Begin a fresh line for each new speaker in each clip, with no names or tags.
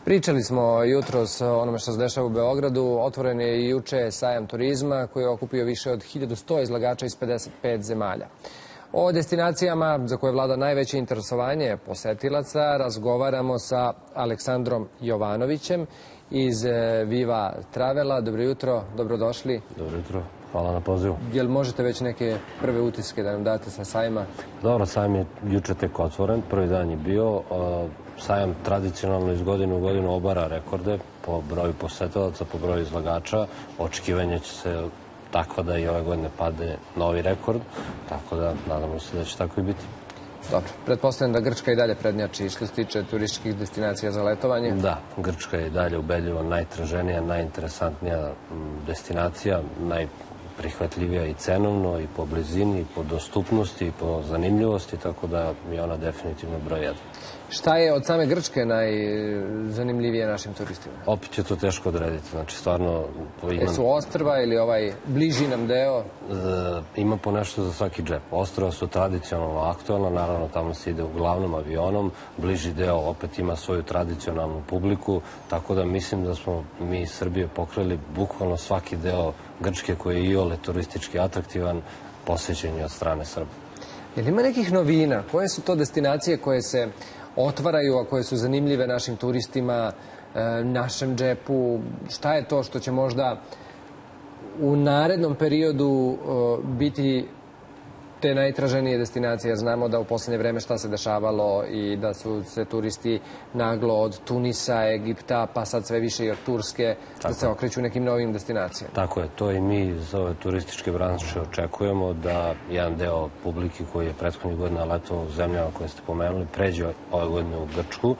Pričali smo jutros o onome što se dešava u Beogradu. Otvoren je i juče sajam turizma koji je okupio više od 1100 izlagača iz 55 zemalja. O destinacijama za koje vlada najveće interesovanje posetilaca razgovaramo sa Aleksandrom Jovanovićem iz Viva Travela. Dobro jutro, dobrodošli.
Dobro jutro, hvala na pozivu.
Jel možete već neke prve utiske da nam date sa sajma?
Dobro, sajam je juče tek otvoren, prvi dan je bio. Sajam tradicionalno iz godine u godinu obara rekorde po broju posetilaca, po broju izlagača. Očekivanje će se takva da i ove godine pade novi rekord, tako da nadamo se da će tako i biti.
Dobro, pretpostavljam da Grčka i dalje prednjači što se tiče turističkih destinacija za letovanje.
Da, Grčka je i dalje ubedljivo najtraženija, najinteresantnija destinacija, najprihvatljivija i cenovno, i po blizini, i po dostupnosti, i po zanimljivosti, tako da je ona definitivno broj 1.
Šta je od same Grčke najzanimljivije našim turistima?
Opet je to teško odrediti, znači stvarno...
Jesu ostrva ili ovaj bliži nam deo?
Ima po nešto za svaki džep. Ostrva su tradicionalno aktualna, naravno tamo se ide uglavnom avionom, bliži deo opet ima svoju tradicionalnu publiku, tako da mislim da smo mi iz Srbije pokrili bukvalno svaki deo Grčke koji je iole turistički atraktivan, posećen je od strane Srba.
Jel ima nekih novina? Koje su to destinacije koje se otvaraju, a koje su zanimljive našim turistima, našem džepu? Šta je to što će možda u narednom periodu biti te najtraženije destinacije? Jer znamo da u poslednje vreme šta se dešavalo i da su se turisti naglo od Tunisa, Egipta, pa sad sve više i od Turske, da se okreću nekim novim destinacijama.
Tako je, to i mi iz ove turističke branše očekujemo, da jedan deo publike koji je prethodnih godina letovao u zemljama koje ste pomenuli pređe ove godine u Grčku.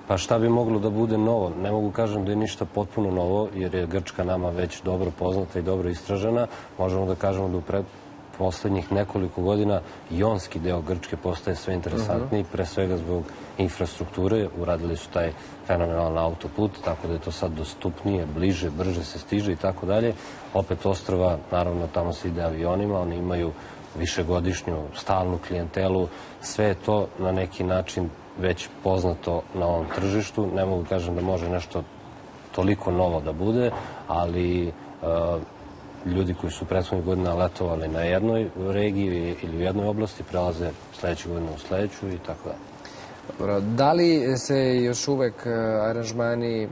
Pa šta bi moglo da bude novo? Ne mogu kažem da je ništa potpuno novo, jer je Grčka nama već dobro poznata i dobro istražena. Možemo da kažemo da u poslednjih nekoliko godina jonski deo Grčke postaje sve interesantniji, pre svega zbog infrastrukture. Uradili su taj fenomenalan autoput, tako da je to sad dostupnije, bliže, brže se stiže i tako dalje. Opet ostrva, naravno tamo se ide avionima, oni imaju višegodišnju stalnu klijentelu. Sve je to na neki način već poznato na ovom tržištu. Ne mogu kažem da može nešto toliko novo da bude, ali ljudi koji su prethodnih godina letovali na jednoj regiji ili u jednoj oblasti prelaze sledeće godine u sledeću i tako da.
Dobro, da li se još uvek aranžmani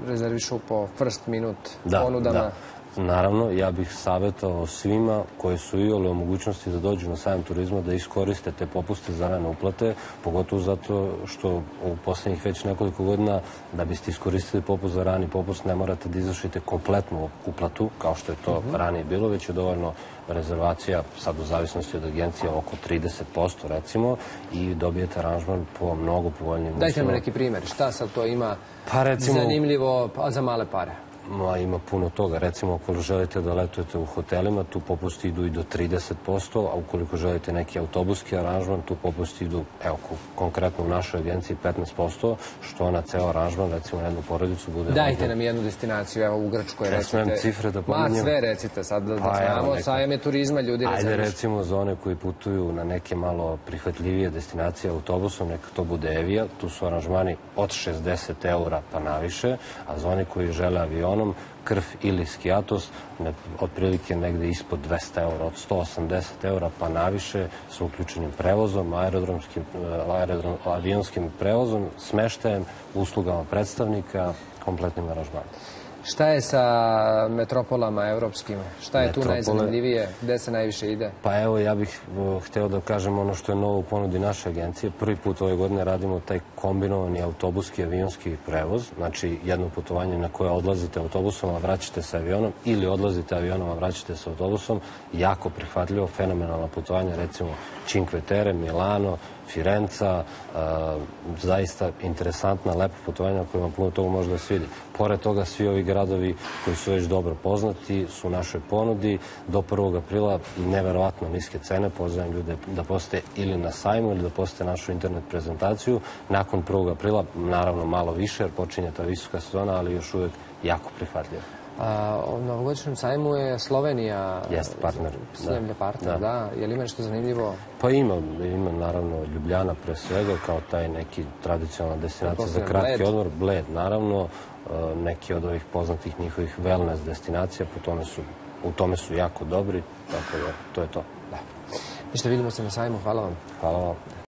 rezervišu po first minute ponudama?
Da. Naravno, ja bih savjetovao svima koji su iole u mogućnosti da dođu na sajam turizma da iskoriste te popuste za rane uplate, pogotovo zato što u poslednjih već nekoliko godina da biste iskoristili popust za rani popust ne morate da izvršite kompletnu uplatu, kao što je to ranije bilo, već je dovoljno rezervacija, sad u zavisnosti od agencije, oko 30% recimo, i dobijete aranžman po mnogo povoljnijim uslovima.
Dajte mi neki primjer, šta sad to ima zanimljivo za male pare?
Ima puno toga. Recimo, ako želite da letujete u hotelima, tu popusti idu i do 30%, a ukoliko želite neki autobuski aranžman, tu popusti idu, evo, konkretno u našoj agenciji 15%, što na ceo aranžman, recimo, na jednu porodicu bude...
Dajte nam jednu destinaciju, evo, u Grčkoj, recite.
Ja smem cifre da pominjem.
Ma, sve recite, sad da znamo, sajam je turizma, ljudi rezervišu.
Ajde, recimo, za one koji putuju na neke malo prihvatljivije destinacije autobusom, neka to bude Evija, tu su aranžmani od 60 € pa naviše, a za one koji žele avionom, Krf ili Skiatos, otprilike negde ispod 200 €, od 180 € pa naviše, sa uključenim prevozom, avionskim prevozom, smeštajem, uslugama predstavnika, kompletnim aranžmanom.
Šta je sa metropolama evropskim? Šta je tu najzanimljivije? Gde se najviše ide?
Pa evo, ja bih hteo da kažem ono što je novo u ponudi naše agencije. Prvi put ove godine radimo taj kombinovani autobuski i avionski prevoz. Znači, jedno putovanje na koje odlazite autobusom, a vraćate se avionom, ili odlazite avionom, a vraćate se autobusom. Jako prihvatljivo, fenomenalno putovanje, recimo Cinque Terre, Milano, Firenca, zaista interesantna, lepa putovanja kojima puno toga može da se vidi. Pored toga, svi ovi gradovi koji su već dobro poznati su u našoj ponudi. Do 1. aprila neverovatno niske cene. Pozivam ljude da posete ili na sajmu ili da posete našu internet prezentaciju. Nakon 1. aprila, naravno malo više, jer počinje ta visoka sezona, ali još uvek jako prihvatljivo.
Na ovogodišnjem sajmu je Slovenija
partner.
Zemlja partner, da. Je li ima nešto zanimljivo?
Pa ima naravno Ljubljana pre svega kao taj neki tradicionalna destinacija za kratki odmor. Bled, naravno. Neki od ovih poznatih njihovih wellness destinacija, u tome su jako dobri, tako da to je to.
Ništa, vidimo se na sajmu, hvala vam.
Hvala vam.